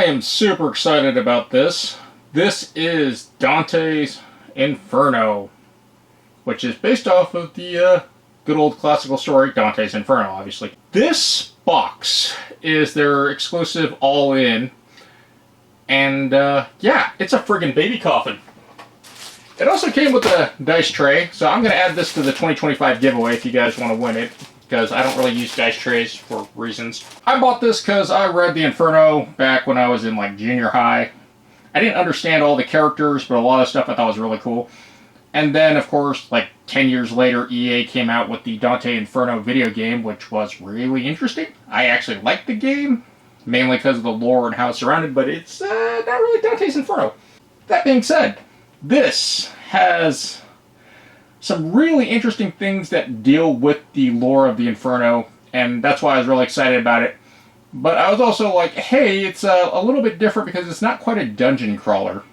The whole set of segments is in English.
am super excited about this. This is Dante's Inferno, which is based off of the good old classical story, Dante's Inferno, obviously. This box is their exclusive all-in, and yeah, it's a friggin' baby coffin. It also came with a dice tray, so I'm going to add this to the 2025 giveaway if you guys want to win it, because I don't really use dice trays for reasons. I bought this because I read the Inferno back when I was in like junior high. I didn't understand all the characters, but a lot of stuff I thought was really cool. And then, of course, like 10 years later, EA came out with the Dante Inferno video game, which was really interesting. I actually liked the game, mainly because of the lore and how it's surrounded, but it's not really Dante's Inferno. That being said, this has some really interesting things that deal with the lore of the Inferno, and that's why I was really excited about it. But I was also like, hey, it's a little bit different because it's not quite a dungeon crawler.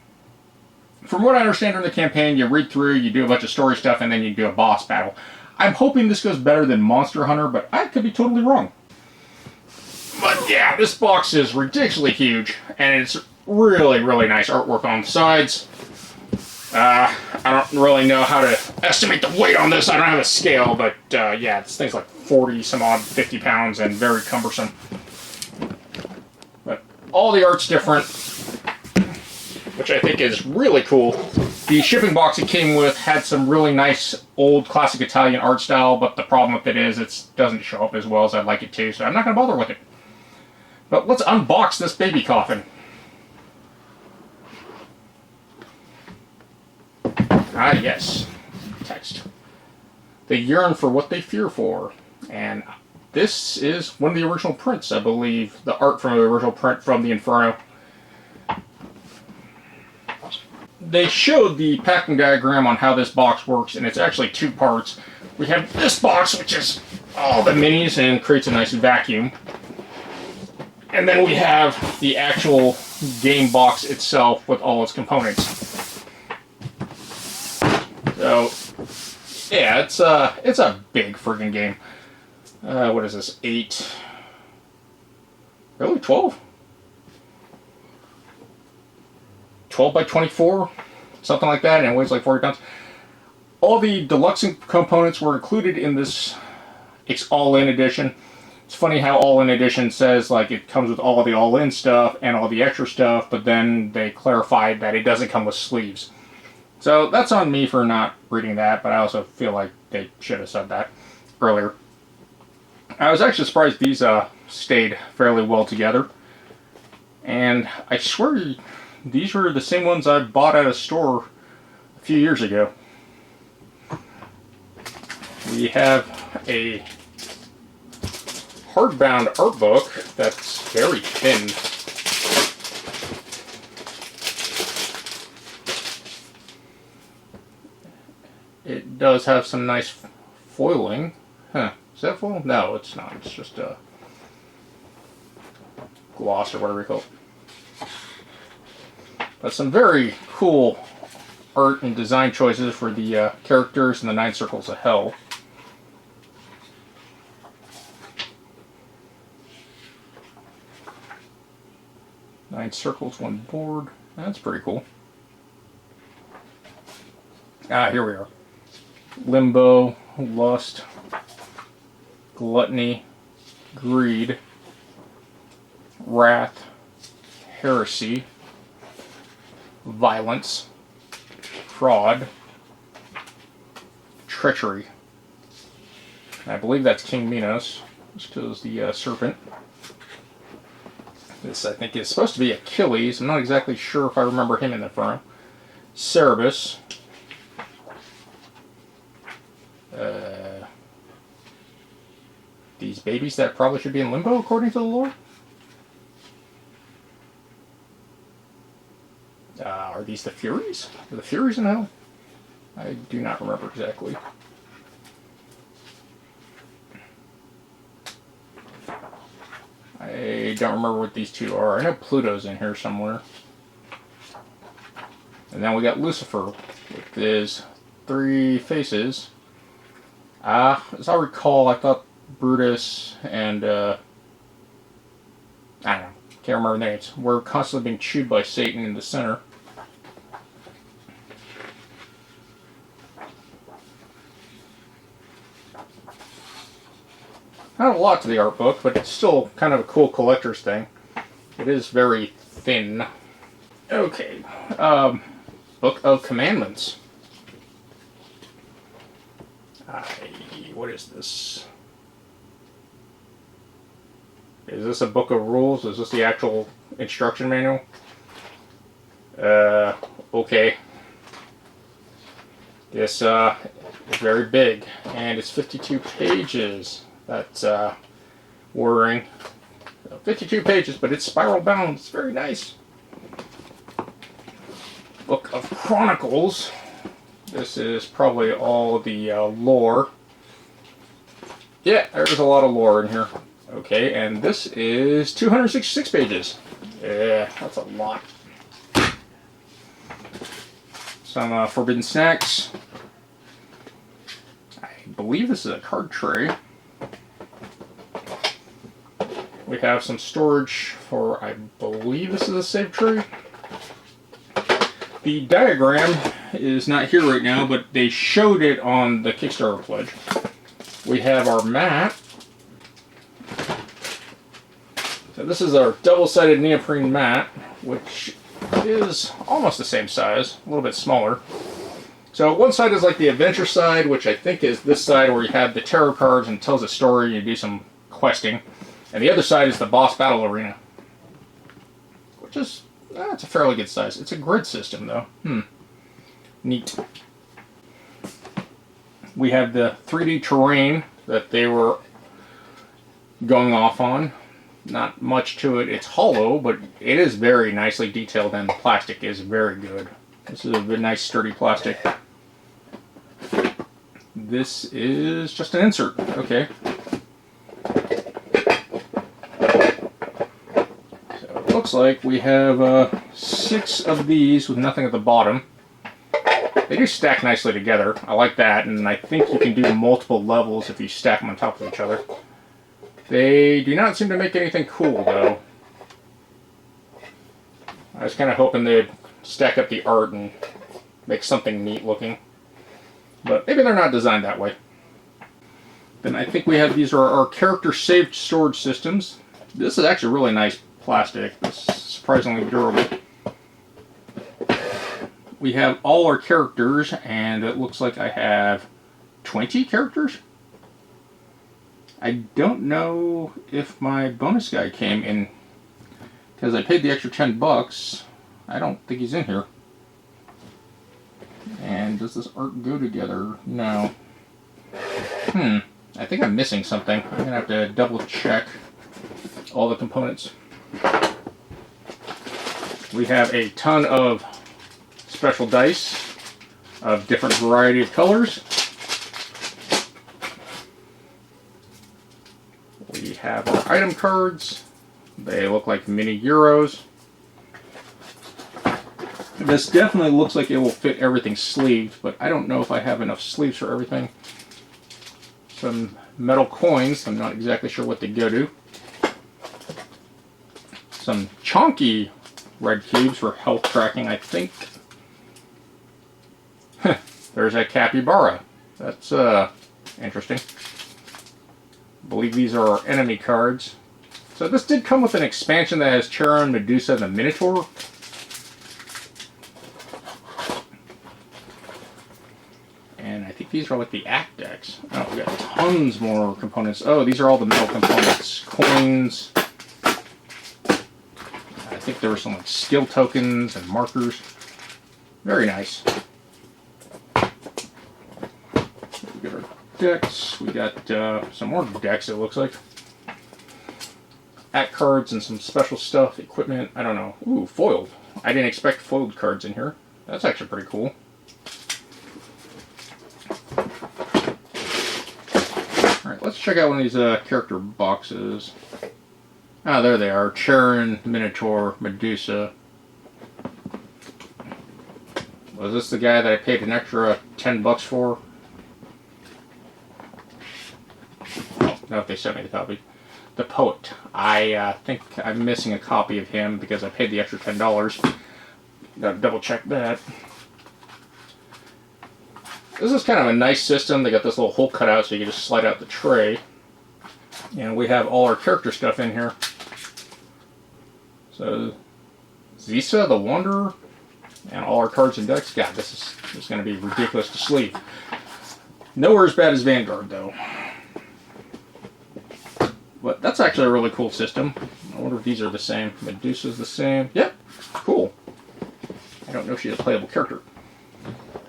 From what I understand during the campaign, you read through, you do a bunch of story stuff, and then you do a boss battle. I'm hoping this goes better than Monster Hunter, but I could be totally wrong. But yeah, this box is ridiculously huge, and it's really, really nice artwork on the sides. I don't really know how to estimate the weight on this. I don't have a scale, but yeah, this thing's like 40 some odd, 50 pounds, and very cumbersome. But all the art's different, which I think is really cool. The shipping box it came with had some really nice old classic Italian art style, but the problem with it is it doesn't show up as well as I'd like it to, so I'm not going to bother with it. But let's unbox this baby coffin. Ah, yes. Text. They yearn for what they fear for. And this is one of the original prints, I believe. The art from the original print from the Inferno. They showed the packing diagram on how this box works, and it's actually two parts. We have this box, which is all the minis and creates a nice vacuum. And then we have the actual game box itself with all its components. So, yeah, it's a big friggin' game. What is this? 8? Really? 12? 12 by 24? Something like that, and it weighs like 40 pounds. All the deluxe components were included in this all-in edition. It's funny how all-in edition says like it comes with all the all-in stuff and all the extra stuff, but then they clarified that it doesn't come with sleeves. So that's on me for not reading that, but I also feel like they should have said that earlier. I was actually surprised these stayed fairly well together. And I swear these were the same ones I bought at a store a few years ago. We have a hardbound art book that's very thin. It does have some nice foiling. Huh. Is that foil? No, it's not. It's just a gloss or whatever you call it. But some very cool art and design choices for the characters in the 9 Circles of Hell. Nine circles, one board. That's pretty cool. Ah, here we are. Limbo, lust, gluttony, greed, wrath, heresy, violence, fraud, treachery. I believe that's King Minos, which kills the serpent. This, I think, is supposed to be Achilles. I'm not exactly sure if I remember him in the Inferno. Cerberus. These babies that probably should be in limbo, according to the lore? Are these the Furies? Are the Furies in hell? I do not remember exactly. I don't remember what these two are. I know Pluto's in here somewhere. And then we got Lucifer with his 3 faces. As I recall, I thought Brutus and I don't know. Can't remember the names. We're constantly being chewed by Satan in the center. Not a lot to the art book, but it's still kind of a cool collector's thing. It is very thin. Okay, Book of Commandments. What is this? Is this a book of rules? Is this the actual instruction manual? Okay. This is very big, and it's 52 pages. That's worrying. 52 pages, but it's spiral bound. It's very nice. Book of Chronicles. This is probably all the lore. Yeah, there's a lot of lore in here. Okay, and this is 266 pages. Yeah, that's a lot. Some forbidden snacks. I believe this is a card tray. We have some storage for, I believe this is a save tray. The diagram is not here right now, but they showed it on the Kickstarter pledge. We have our mat. So this is our double-sided neoprene mat, which is almost the same size, a little bit smaller. So one side is like the adventure side, which I think is this side where you have the tarot cards and tells a story and you do some questing. And the other side is the boss battle arena, which is, it's a fairly good size. It's a grid system though. Neat. We have the 3D terrain that they were going off on. Not much to it. It's hollow, but it is very nicely detailed and the plastic is very good. This is a very nice sturdy plastic. This is just an insert. Okay. Looks like we have 6 of these with nothing at the bottom. They do stack nicely together. I like that, and I think you can do multiple levels if you stack them on top of each other. They do not seem to make anything cool, though. I was kind of hoping they'd stack up the art and make something neat looking. But maybe they're not designed that way. Then I think we have, these are our character saved storage systems. This is actually really nice plastic. This is surprisingly durable. We have all our characters, and it looks like I have 20 characters. I don't know if my bonus guy came in, because I paid the extra 10 bucks. I don't think he's in here. And does this art go together? No. I think I'm missing something. I'm going to have to double check all the components. We have a ton of special dice of different variety of colors. We have our item cards. They look like mini Euros. This definitely looks like it will fit everything sleeved, but I don't know if I have enough sleeves for everything. Some metal coins, I'm not exactly sure what they go to. Some chonky red cubes for health tracking, I think. There's a capybara. That's interesting. I believe these are our enemy cards. So this did come with an expansion that has Charon, Medusa, and the Minotaur. And I think these are like the act decks. Oh, we got tons more components. Oh, these are all the metal components. Coins. I think there were some like skill tokens and markers. Very nice. We got our decks. We got some more decks, it looks like. Act cards and some special stuff, equipment. I don't know. Ooh, foiled. I didn't expect foiled cards in here. That's actually pretty cool. Alright, let's check out one of these character boxes. Ah, there they are. Charon, Minotaur, Medusa. Was this the guy that I paid an extra 10 bucks for? Oh, no, they sent me the copy. the Poet. I think I'm missing a copy of him because I paid the extra $10. Gotta double check that. This is kind of a nice system. They got this little hole cut out so you can just slide out the tray. And we have all our character stuff in here. So, Zisa, the Wanderer, and all our cards and decks. God, this is going to be ridiculous to sleeve. Nowhere as bad as Vanguard, though. But that's actually a really cool system. I wonder if these are the same. Medusa's the same. Yep, cool. I don't know if she's a playable character.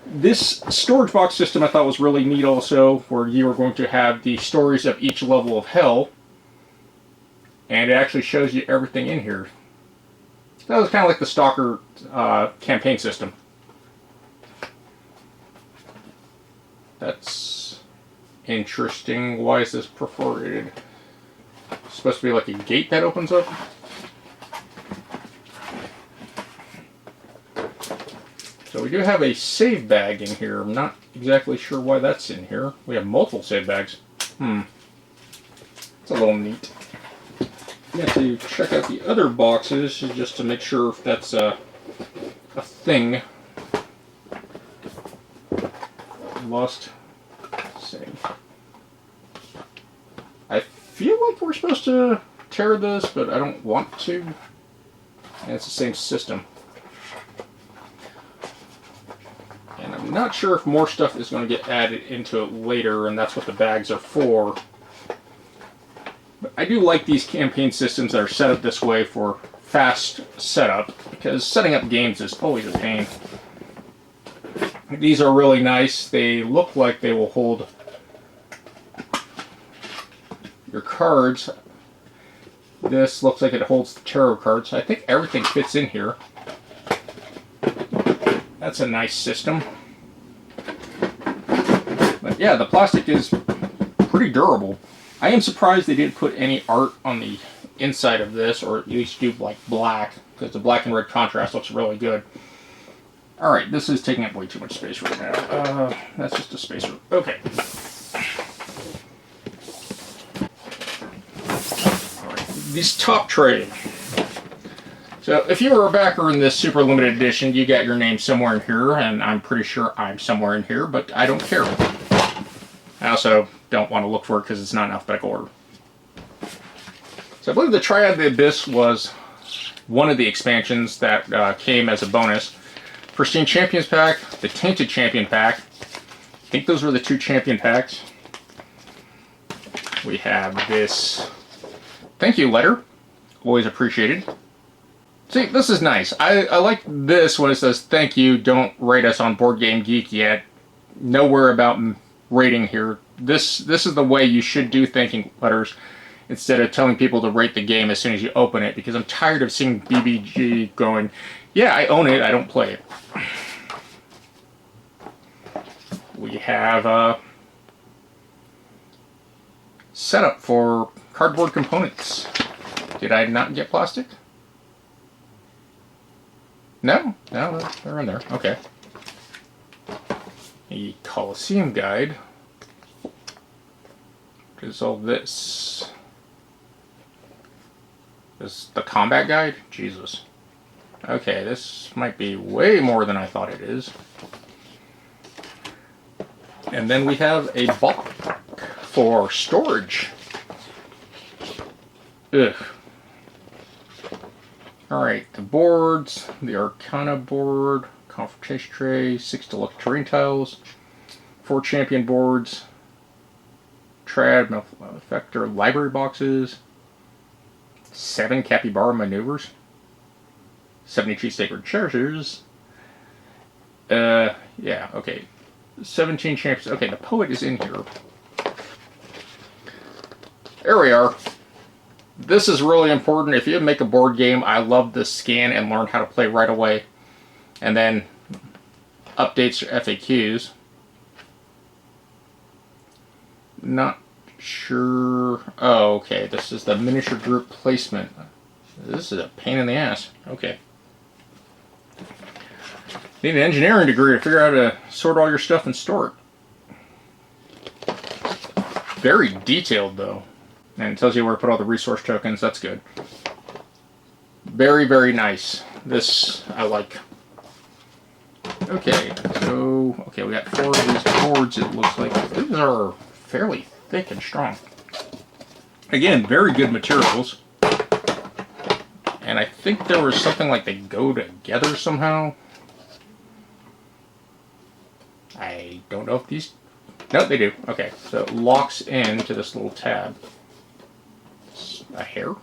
This storage box system I thought was really neat also, where you are going to have the stories of each level of hell. And it actually shows you everything in here. That was kind of like the Stalker campaign system. That's interesting. Why is this perforated? It's supposed to be like a gate that opens up. So we do have a save bag in here. I'm not exactly sure why that's in here. We have multiple save bags. It's a little neat. You have to check out the other boxes just to make sure if that's a thing. Lost save. I feel like we're supposed to tear this, but I don't want to. And it's the same system. And I'm not sure if more stuff is going to get added into it later, and that's what the bags are for. But I do like these campaign systems that are set up this way for fast setup, because setting up games is always a pain. These are really nice. They look like they will hold your cards. This looks like it holds the tarot cards. I think everything fits in here. That's a nice system. But yeah, the plastic is pretty durable. I am surprised they didn't put any art on the inside of this, or at least do like black, because the black and red contrast looks really good. Alright, this is taking up way too much space right now. That's just a spacer. Okay. Alright, these top tray. So, if you were a backer in this super limited edition, you got your name somewhere in here, and I'm pretty sure I'm somewhere in here, but I don't care. I also don't want to look for it because it's not in alphabetical order. So I believe the Triad of the Abyss was one of the expansions that came as a bonus. Pristine Champions Pack, the Tainted Champion Pack. I think those were the two champion packs. We have this thank you letter. Always appreciated. See, this is nice. I like this when it says, thank you, don't rate us on Board Game Geek yet. Nowhere about rating here. This is the way you should do thanking letters, instead of telling people to rate the game as soon as you open it, because I'm tired of seeing BBG going, yeah, I own it, I don't play it. We have setup for cardboard components. Did I not get plastic? No, they're in there. Okay. A Colosseum guide. What is all this? This is the combat guide? Jesus. Okay, this might be way more than I thought it is. And then we have a bulk for storage. Ugh. Alright, the boards, the Arcana board, Confrontation tray, 6 deluxe terrain tiles, 4 champion boards, Trad Malefactor library boxes, 7 Capybara maneuvers, 72 sacred treasures. Yeah, okay. 17 champions. Okay, the Poet is in here. There we are. This is really important. If you make a board game, I love to scan and learn how to play right away. And then updates your FAQs. Not sure. Oh, okay. This is the miniature group placement. This is a pain in the ass. Okay. Need an engineering degree to figure out how to sort all your stuff and store it. Very detailed, though. And it tells you where to put all the resource tokens. That's good. Very, very nice. This I like. Okay, so we got 4 of these boards. It looks like these are fairly thick and strong. Again, very good materials. And I think there was something like they go together somehow. I don't know if these... No, they do. Okay, so it locks into this little tab. A hair?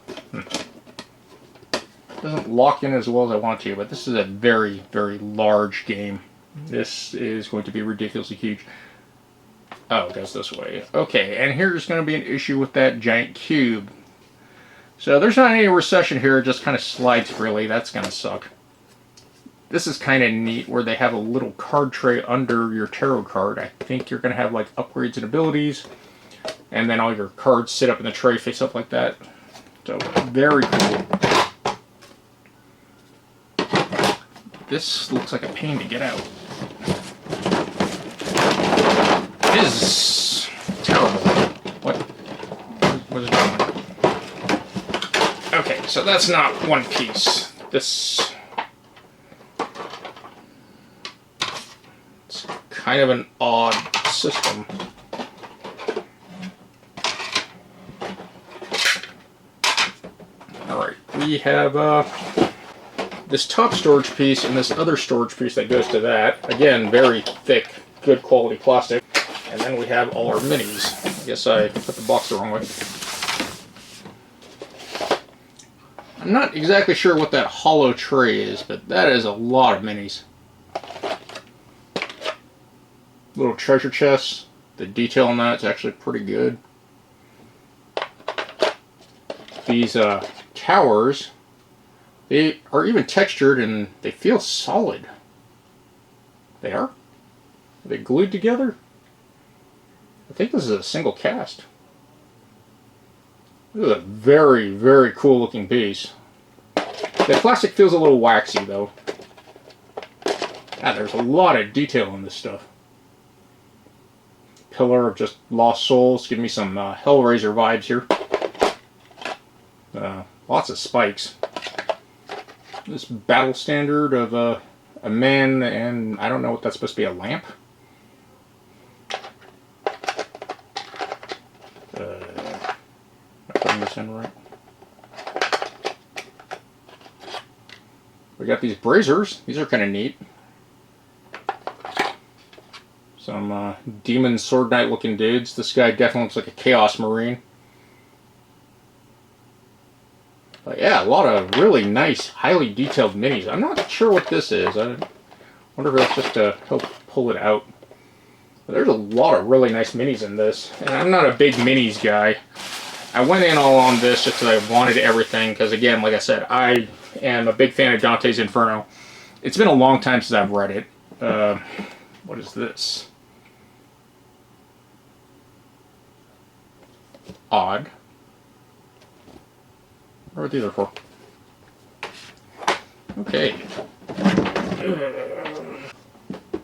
Doesn't lock in as well as I want to, but this is a very, very large game. This is going to be ridiculously huge. Oh, it goes this way. Okay, and here's going to be an issue with that giant cube. So there's not any recession here, it just kind of slides freely. That's going to suck. This is kind of neat where they have a little card tray under your tarot card. I think you're going to have like upgrades and abilities. And then all your cards sit up in the tray face up like that. So, very cool. This looks like a pain to get out. It is terrible. What is it doing? Okay, so that's not one piece. This... It's kind of an odd system. Alright, we have this top storage piece and this other storage piece that goes to that. Again, very thick, good quality plastic. And then we have all our minis. I guess I put the box the wrong way. I'm not exactly sure what that hollow tray is, but that is a lot of minis. Little treasure chests. The detail on that is actually pretty good. These towers, they are even textured and they feel solid. They are? Are they glued together? I think this is a single cast. This is a very, very cool looking piece. The plastic feels a little waxy though. Ah, there's a lot of detail in this stuff. Pillar of just lost souls. Give me some Hellraiser vibes here. Lots of spikes. This battle standard of a man, and I don't know what that's supposed to be, a lamp? Am I putting this in right? We got these braziers. These are kind of neat. Some demon sword knight looking dudes. This guy definitely looks like a chaos marine. But yeah, a lot of really nice, highly detailed minis. I'm not sure what this is. I wonder if that's just to help pull it out. But there's a lot of really nice minis in this. And I'm not a big minis guy. I went in all on this just because I wanted everything. Because again, like I said, I am a big fan of Dante's Inferno. It's been a long time since I've read it. What is this? Odd. What are these for? Okay.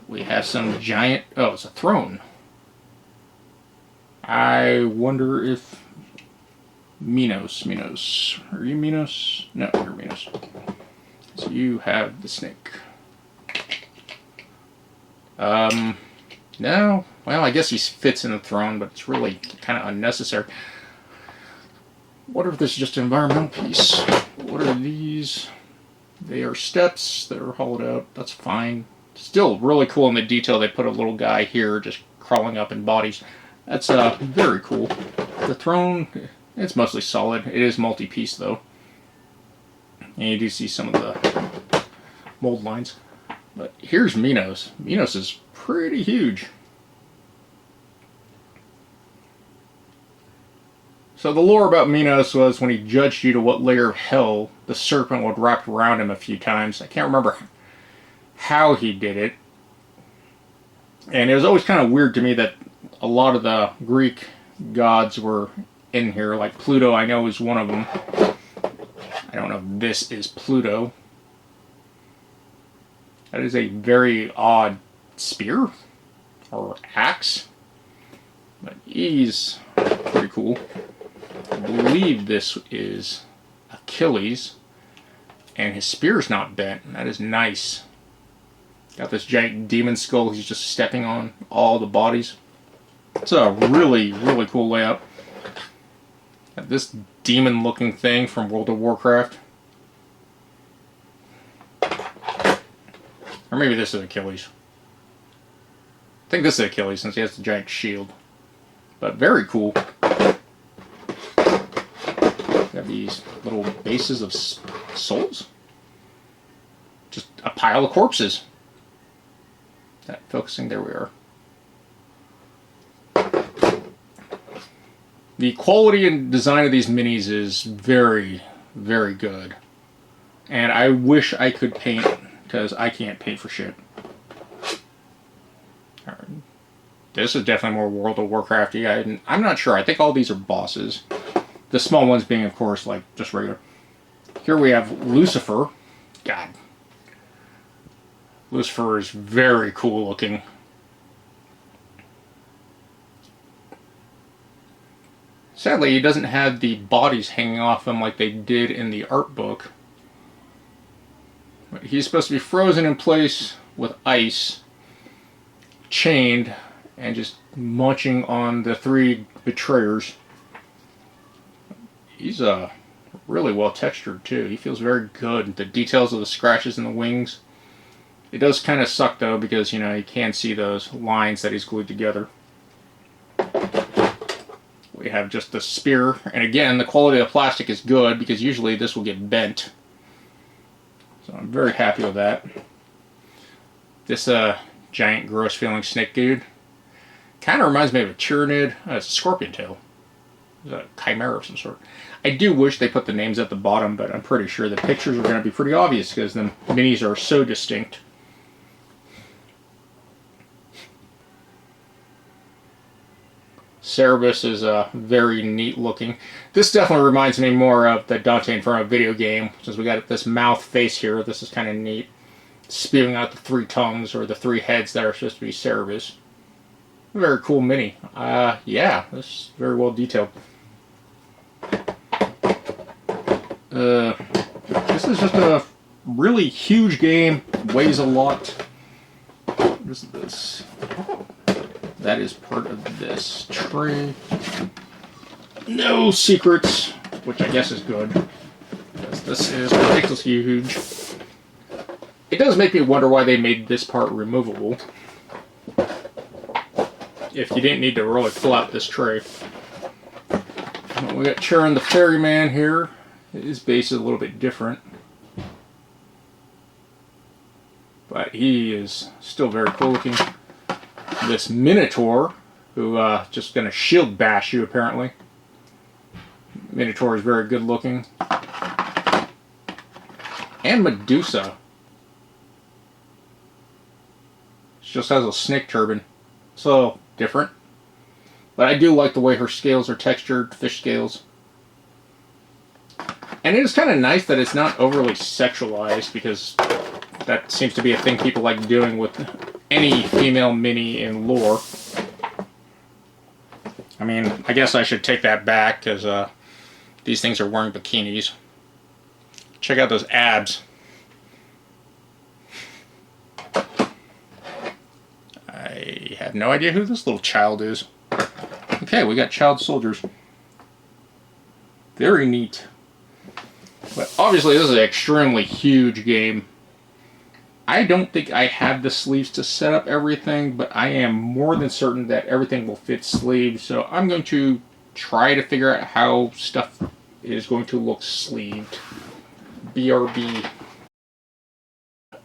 We have some giant... Oh, it's a throne. I wonder if... Minos. Are you Minos? No, you're Minos. So you have the snake. No. Well, I guess he fits in the throne, but it's really kind of unnecessary. What if this is just an environmental piece? What are these? They are steps that are hollowed out. That's fine. Still really cool in the detail. They put a little guy here just crawling up in bodies. That's very cool. The throne, it's mostly solid. It is multi-piece though. And you do see some of the mold lines. But here's Minos. Minos is pretty huge. So the lore about Minos was when he judged you to what layer of hell, the serpent would wrap around him a few times. I can't remember how he did it. And it was always kind of weird to me that a lot of the Greek gods were in here. Like Pluto, I know, is one of them. I don't know if this is Pluto. That is a very odd spear or axe. But he's pretty cool. I believe this is Achilles, and his spear's not bent. That is nice. Got this giant demon skull he's just stepping on, all the bodies. It's a really, really cool layout. Got this demon looking thing from World of Warcraft. Or maybe this is Achilles. I think this is Achilles since he has the giant shield. But very cool. Got these little bases of souls. Just a pile of corpses. That focusing, there we are. The quality and design of these minis is very, very good. And I wish I could paint, because I can't paint for shit. This is definitely more World of Warcrafty. I'm not sure. I think all these are bosses. The small ones being, of course, like just regular. Here we have Lucifer. God. Lucifer is very cool looking. Sadly, he doesn't have the bodies hanging off him like they did in the art book. But he's supposed to be frozen in place with ice, chained, and just munching on the three betrayers. He's really well textured too. He feels very good. The details of the scratches in the wings. It does kind of suck though because, you know, you can see those lines that he's glued together. We have just the spear, and again, the quality of the plastic is good because usually this will get bent. So I'm very happy with that. This giant gross feeling snake dude kind of reminds me of a Tyranid. It's a scorpion tail. It's a chimera of some sort. I do wish they put the names at the bottom, but I'm pretty sure the pictures are going to be pretty obvious because the minis are so distinct. Cerberus is very neat looking. This definitely reminds me more of the Dante Inferno video game, since we got this mouth face here. This is kind of neat. Spewing out the three tongues, or the three heads that are supposed to be Cerberus. Very cool mini. Yeah, this is very well detailed. This is just a really huge game. Weighs a lot. What is this? That is part of this tray. No secrets, which I guess is good, because this is ridiculously huge. It does make me wonder why they made this part removable. If you didn't need to really fill out this tray. We got Charon the Ferryman here. His base is a little bit different. But he is still very cool looking. This Minotaur, who just going to shield bash you apparently. Minotaur is very good looking. And Medusa. She just has a snake turban. So, different. But I do like the way her scales are textured, fish scales. And it is kind of nice that it's not overly sexualized, because that seems to be a thing people like doing with any female mini in lore. I mean, I guess I should take that back, because these things are wearing bikinis. Check out those abs. I have no idea who this little child is. Okay, we got child soldiers. Very neat. But obviously this is an extremely huge game. I don't think I have the sleeves to set up everything, but I am more than certain that everything will fit sleeves. So I'm going to try to figure out how stuff is going to look sleeved. BRB.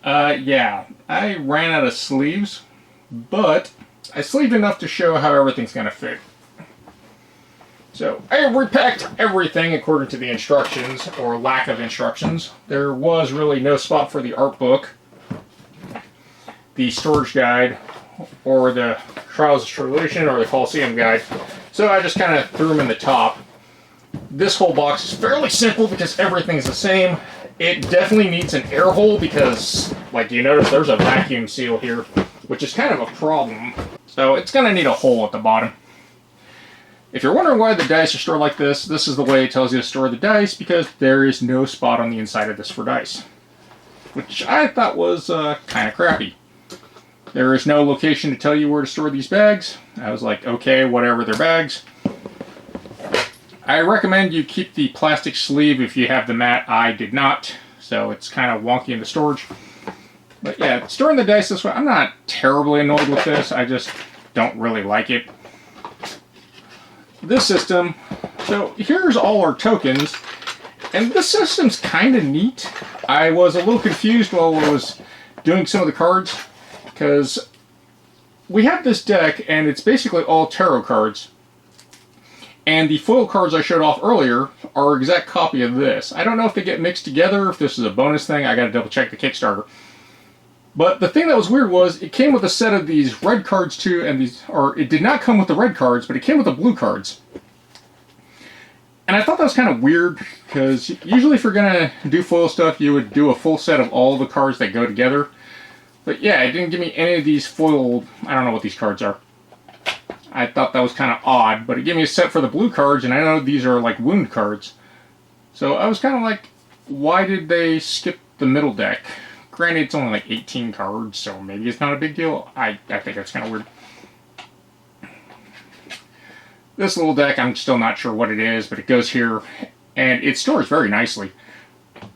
Yeah, I ran out of sleeves, but I sleeved enough to show how everything's going to fit. So, I repacked everything according to the instructions, or lack of instructions. There was really no spot for the art book, the storage guide, or the Trials of Tribulation, or the Colosseum guide. So I just kind of threw them in the top. This whole box is fairly simple because everything's the same. It definitely needs an air hole because, like you notice, there's a vacuum seal here, which is kind of a problem. So it's going to need a hole at the bottom. If you're wondering why the dice are stored like this is the way it tells you to store the dice, because there is no spot on the inside of this for dice. Which I thought was kind of crappy. There is no location to tell you where to store these bags. I was like, okay, whatever, they're bags. I recommend you keep the plastic sleeve if you have the mat. I did not, so it's kind of wonky in the storage. But yeah, storing the dice this way, I'm not terribly annoyed with this. I just don't really like it. This system, so here's all our tokens, and this system's kind of neat. I was a little confused while I was doing some of the cards, because we have this deck, and it's basically all tarot cards. And the foil cards I showed off earlier are an exact copy of this. I don't know if they get mixed together, if this is a bonus thing. I gotta double check the Kickstarter. But the thing that was weird was it came with a set of these red cards too, and it did not come with the red cards, but it came with the blue cards. And I thought that was kind of weird, because usually if you're gonna do foil stuff, you would do a full set of all the cards that go together. But yeah, it didn't give me any of these foil, I don't know what these cards are. I thought that was kind of odd, but it gave me a set for the blue cards, and I know these are like wound cards. So I was kind of like, why did they skip the middle deck? Granted, it's only like 18 cards, so maybe it's not a big deal. I think that's kind of weird. This little deck, I'm still not sure what it is, but it goes here, and it stores very nicely.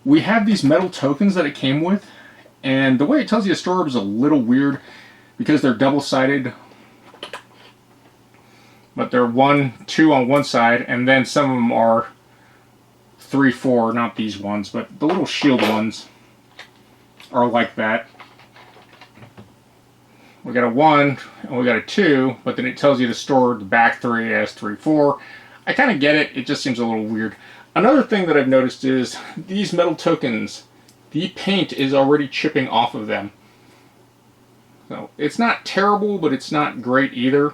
We have these metal tokens that it came with, and the way it tells you to store them is a little weird, because they're double-sided. But they're 1, 2 on one side, and then some of them are 3, 4, not these ones, but the little shield ones are like that. We got a 1 and we got a 2, but then it tells you to store the back 3 as 3, 4. I kind of get it, it just seems a little weird. Another thing that I've noticed is these metal tokens, the paint is already chipping off of them. So it's not terrible, but it's not great either.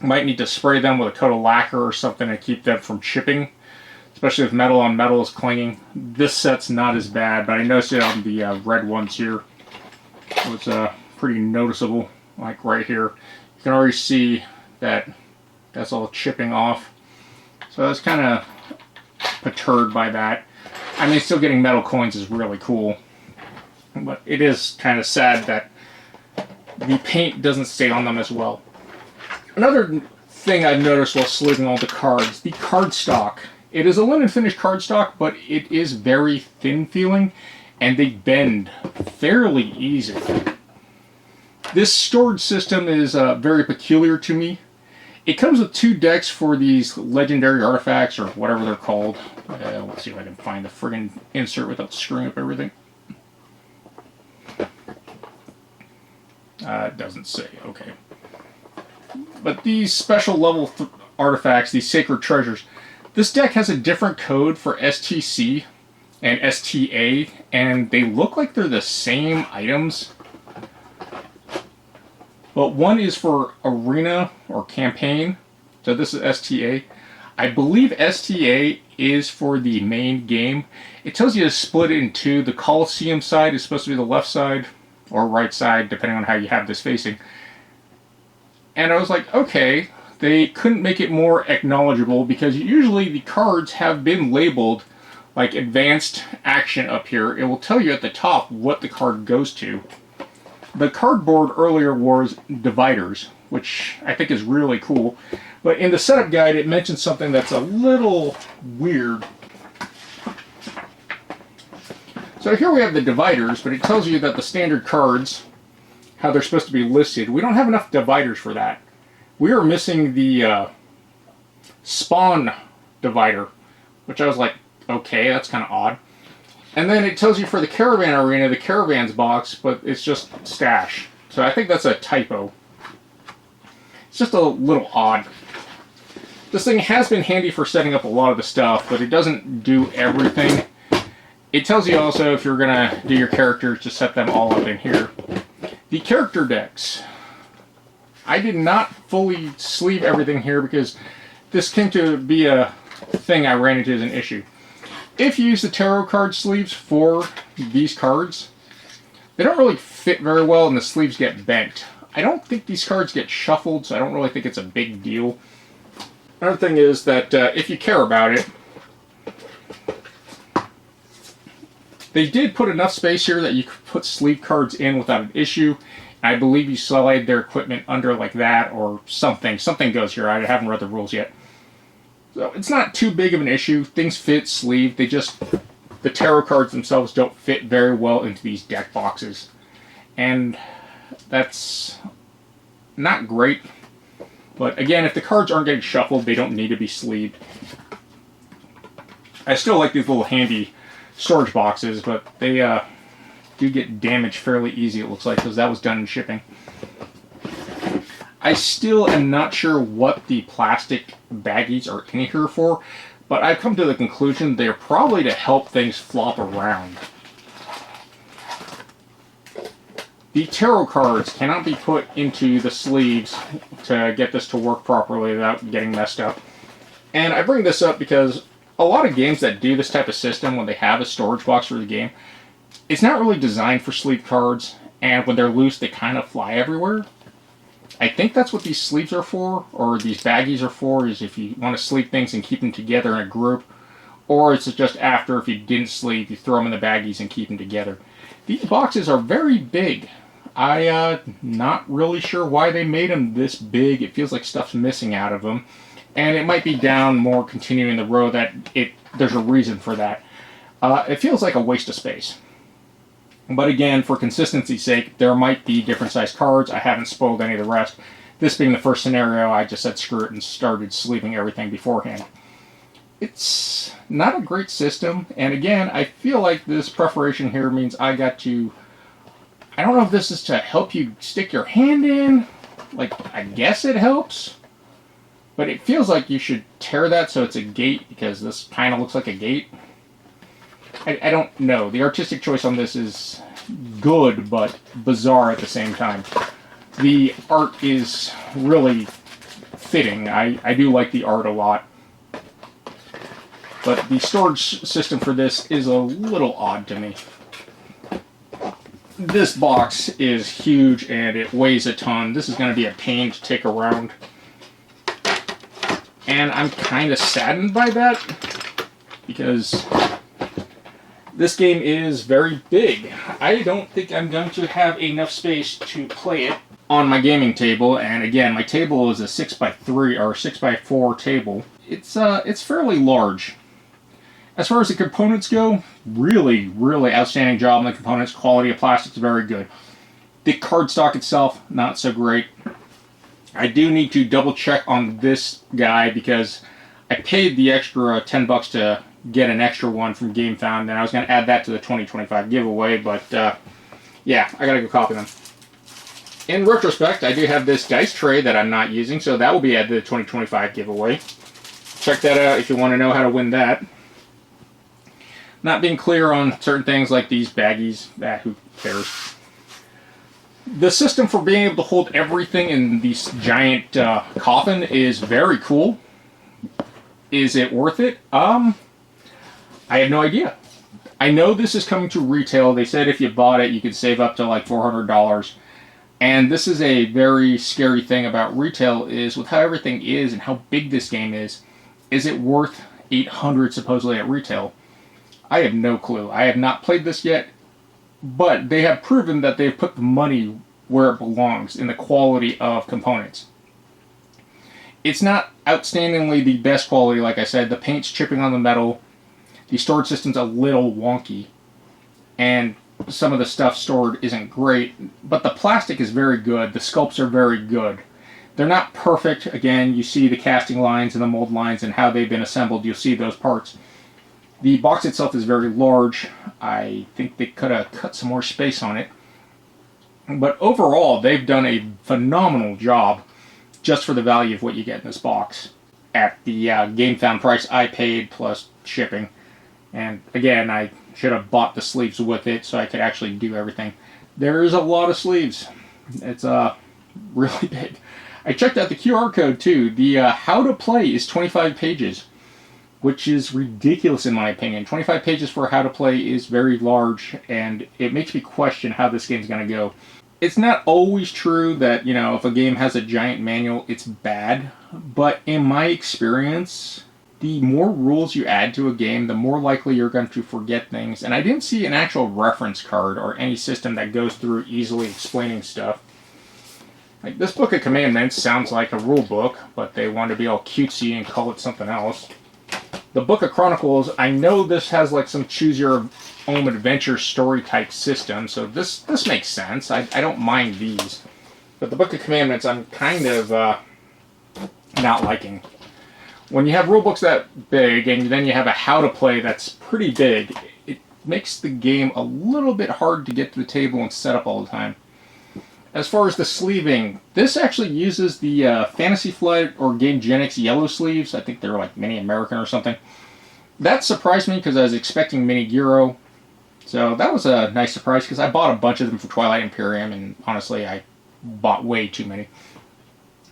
Might need to spray them with a coat of lacquer or something to keep them from chipping, especially if metal on metal is clinging. This set's not as bad, but I noticed it on the red ones here. It was pretty noticeable, like right here. You can already see that that's all chipping off. So I was kind of perturbed by that. I mean, still getting metal coins is really cool, but it is kind of sad that the paint doesn't stay on them as well. Another thing I've noticed while sleeving all the cards, the cardstock. It is a linen finish cardstock, but it is very thin feeling, and they bend fairly easily. This storage system is very peculiar to me. It comes with 2 decks for these legendary artifacts, or whatever they're called. Let's see if I can find the friggin' insert without screwing up everything. It doesn't say, okay. But these special level artifacts, these sacred treasures, this deck has a different code for STC and STA, and they look like they're the same items. But one is for arena or campaign, so this is STA. I believe STA is for the main game. It tells you to split it in 2. The Coliseum side is supposed to be the left side, or right side, depending on how you have this facing. And I was like, okay, they couldn't make it more acknowledgeable, because usually the cards have been labeled like advanced action up here. It will tell you at the top what the card goes to. The cardboard earlier was dividers, which I think is really cool. But in the setup guide, it mentions something that's a little weird. So here we have the dividers, but it tells you that the standard cards, how they're supposed to be listed. We don't have enough dividers for that. We are missing the spawn divider, which I was like, okay, that's kind of odd. And then it tells you for the caravan arena, the caravans box, but it's just stash. So I think that's a typo. It's just a little odd. This thing has been handy for setting up a lot of the stuff, but it doesn't do everything. It tells you also if you're going to do your characters to set them all up in here. The character decks. I did not fully sleeve everything here because this came to be a thing I ran into as an issue. If you use the tarot card sleeves for these cards, they don't really fit very well and the sleeves get bent. I don't think these cards get shuffled, so I don't really think it's a big deal. Another thing is that if you care about it, they did put enough space here that you could put sleeve cards in without an issue. I believe you slide their equipment under like that or something. Something goes here. I haven't read the rules yet. So it's not too big of an issue. Things fit sleeved. The tarot cards themselves don't fit very well into these deck boxes. And that's not great. But again, if the cards aren't getting shuffled, they don't need to be sleeved. I still like these little handy storage boxes, but they do get damaged fairly easy, it looks like, because that was done in shipping. I still am not sure what the plastic baggies are in here for, but I've come to the conclusion they're probably to help things flop around. The tarot cards cannot be put into the sleeves to get this to work properly without getting messed up. And I bring this up because a lot of games that do this type of system, when they have a storage box for the game, it's not really designed for sleeve cards, and when they're loose, they kind of fly everywhere. I think that's what these sleeves are for, or these baggies are for, is if you want to sleeve things and keep them together in a group, or it's just after, if you didn't sleeve, you throw them in the baggies and keep them together. These boxes are very big. I'm not really sure why they made them this big. It feels like stuff's missing out of them. And it might be down more continuing the row that there's a reason for that. It feels like a waste of space. But again, for consistency's sake, there might be different sized cards. I haven't spoiled any of the rest. This being the first scenario, I just said screw it and started sleeving everything beforehand. It's not a great system, and again, I feel like this perforation here means I got to... I don't know if this is to help you stick your hand in. Like, I guess it helps. But it feels like you should tear that so it's a gate, because this kind of looks like a gate. I don't know. The artistic choice on this is good, but bizarre at the same time. The art is really fitting. I do like the art a lot. But the storage system for this is a little odd to me. This box is huge and it weighs a ton. This is going to be a pain to take around. And I'm kind of saddened by that, because this game is very big. I don't think I'm going to have enough space to play it on my gaming table. And again, my table is a 6x3 or 6x4 table. It's fairly large. As far as the components go, really, really outstanding job on the components. Quality of plastic is very good. The cardstock itself, not so great. I do need to double check on this guy because I paid the extra $10 to get an extra one from GameFound, and I was going to add that to the 2025 giveaway, but yeah, I got to go copy them. In retrospect, I do have this dice tray that I'm not using, so that will be added to the 2025 giveaway. Check that out if you want to know how to win that. Not being clear on certain things like these baggies, who cares? The system for being able to hold everything in this giant coffin is very cool. Is it worth it? I have no idea. I know this is coming to retail. They said if you bought it, you could save up to like $400. And this is a very scary thing about retail, is with how everything is and how big this game is it worth $800 supposedly at retail? I have no clue. I have not played this yet, but they have proven that they've put the money where it belongs in the quality of components. It's not outstandingly the best quality, like I said. The paint's chipping on the metal. The storage system's a little wonky, and some of the stuff stored isn't great, but the plastic is very good. The sculpts are very good. They're not perfect. Again, you see the casting lines and the mold lines and how they've been assembled. You'll see those parts. The box itself is very large. I think they could have cut some more space on it. But overall, they've done a phenomenal job just for the value of what you get in this box at the GameFound price I paid plus shipping. And again, I should have bought the sleeves with it so I could actually do everything. There's a lot of sleeves. It's really big. I checked out the QR code too. The how to play is 25 pages, which is ridiculous in my opinion. 25 pages for how to play is very large, and it makes me question how this game's going to go. It's not always true that, you know, if a game has a giant manual, it's bad. But in my experience, the more rules you add to a game, the more likely you're going to forget things. And I didn't see an actual reference card or any system that goes through easily explaining stuff. Like, this Book of Commandments sounds like a rule book, but they want to be all cutesy and call it something else. The Book of Chronicles, I know this has like some choose your own adventure story type system, so this makes sense. I don't mind these. But the Book of Commandments, I'm kind of not liking. When you have rulebooks that big and then you have a how to play that's pretty big, it makes the game a little bit hard to get to the table and set up all the time. As far as the sleeving, this actually uses the Fantasy Flight or GameGenix yellow sleeves. I think they're like Mini American or something. That surprised me because I was expecting Mini Gyro. So that was a nice surprise because I bought a bunch of them for Twilight Imperium, and honestly I bought way too many.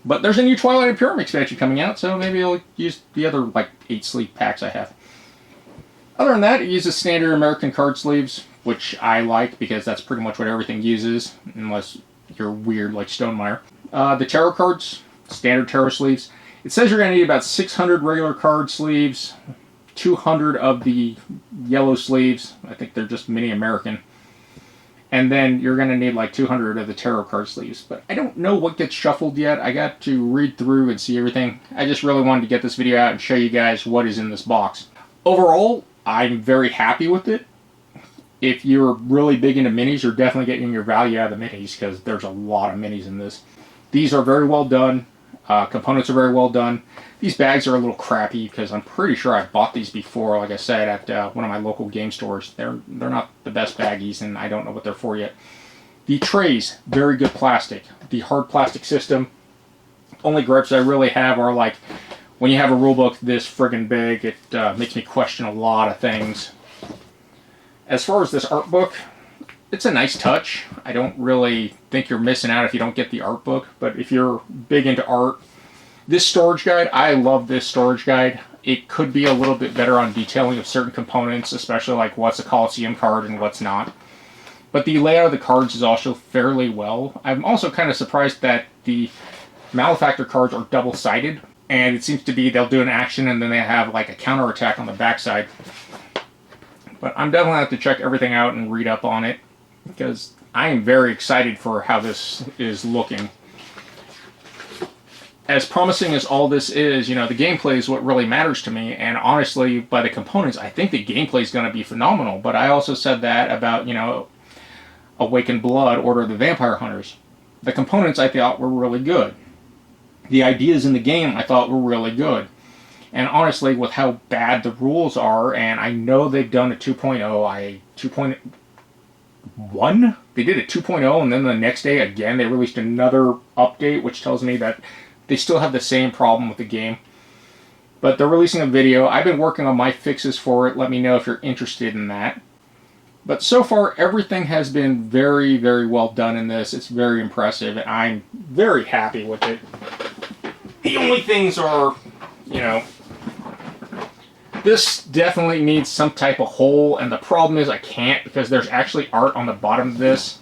But there's a new Twilight Imperium expansion coming out, so maybe I'll use the other like 8 sleeve packs I have. Other than that, it uses standard American card sleeves, which I like because that's pretty much what everything uses, unless you're weird like Stonemeyer. The tarot cards, standard tarot sleeves. It says you're going to need about 600 regular card sleeves, 200 of the yellow sleeves. I think they're just Mini American. And then you're going to need like 200 of the tarot card sleeves. But I don't know what gets shuffled yet. I got to read through and see everything. I just really wanted to get this video out and show you guys what is in this box. Overall, I'm very happy with it. If you're really big into minis, you're definitely getting your value out of the minis because there's a lot of minis in this. These are very well done. Components are very well done. These bags are a little crappy because I'm pretty sure I bought these before, like I said, at one of my local game stores. They're not the best baggies, and I don't know what they're for yet. The trays, very good plastic. The hard plastic system, only gripes I really have are like, when you have a rulebook this friggin' big, it makes me question a lot of things. As far as this art book, it's a nice touch. I don't really think you're missing out if you don't get the art book, but if you're big into art, this storage guide, I love this storage guide. It could be a little bit better on detailing of certain components, especially like what's a Coliseum card and what's not. But the layout of the cards is also fairly well. I'm also kind of surprised that the Malefactor cards are double-sided, and it seems to be they'll do an action and then they have like a counterattack on the backside. But I'm definitely going to have to check everything out and read up on it, because I am very excited for how this is looking. As promising as all this is, you know, the gameplay is what really matters to me, and honestly, by the components, I think the gameplay is going to be phenomenal. But I also said that about, you know, Awakened Blood, Order of the Vampire Hunters. The components I thought were really good. The ideas in the game I thought were really good. And honestly, with how bad the rules are, and I know they've done a 2.0, 2.1? They did a 2.0, and then the next day, again, they released another update, which tells me that they still have the same problem with the game. But they're releasing a video. I've been working on my fixes for it. Let me know if you're interested in that. But so far, everything has been very, very well done in this. It's very impressive, and I'm very happy with it. The only things are, you know, this definitely needs some type of hole, and the problem is I can't because there's actually art on the bottom of this.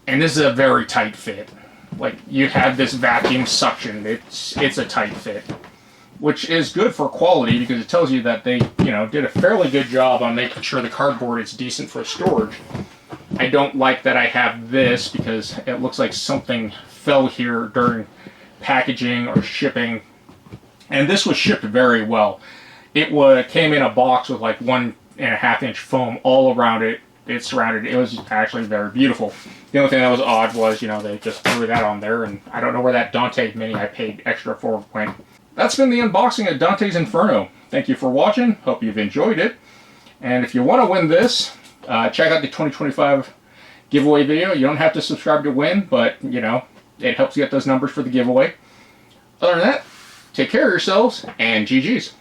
And this is a very tight fit. Like, you have this vacuum suction. It's a tight fit. Which is good for quality because it tells you that they, you know, did a fairly good job on making sure the cardboard is decent for storage. I don't like that I have this because it looks like something fell here during packaging or shipping. And this was shipped very well. It came in a box with like 1.5 inch foam all around it. It surrounded it. It was actually very beautiful. The only thing that was odd was, you know, they just threw that on there, and I don't know where that Dante mini I paid extra for went. That's been the unboxing of Dante's Inferno. Thank you for watching. Hope you've enjoyed it. And if you want to win this, check out the 2025 giveaway video. You don't have to subscribe to win, but, you know, it helps get those numbers for the giveaway. Other than that, take care of yourselves, and GG's.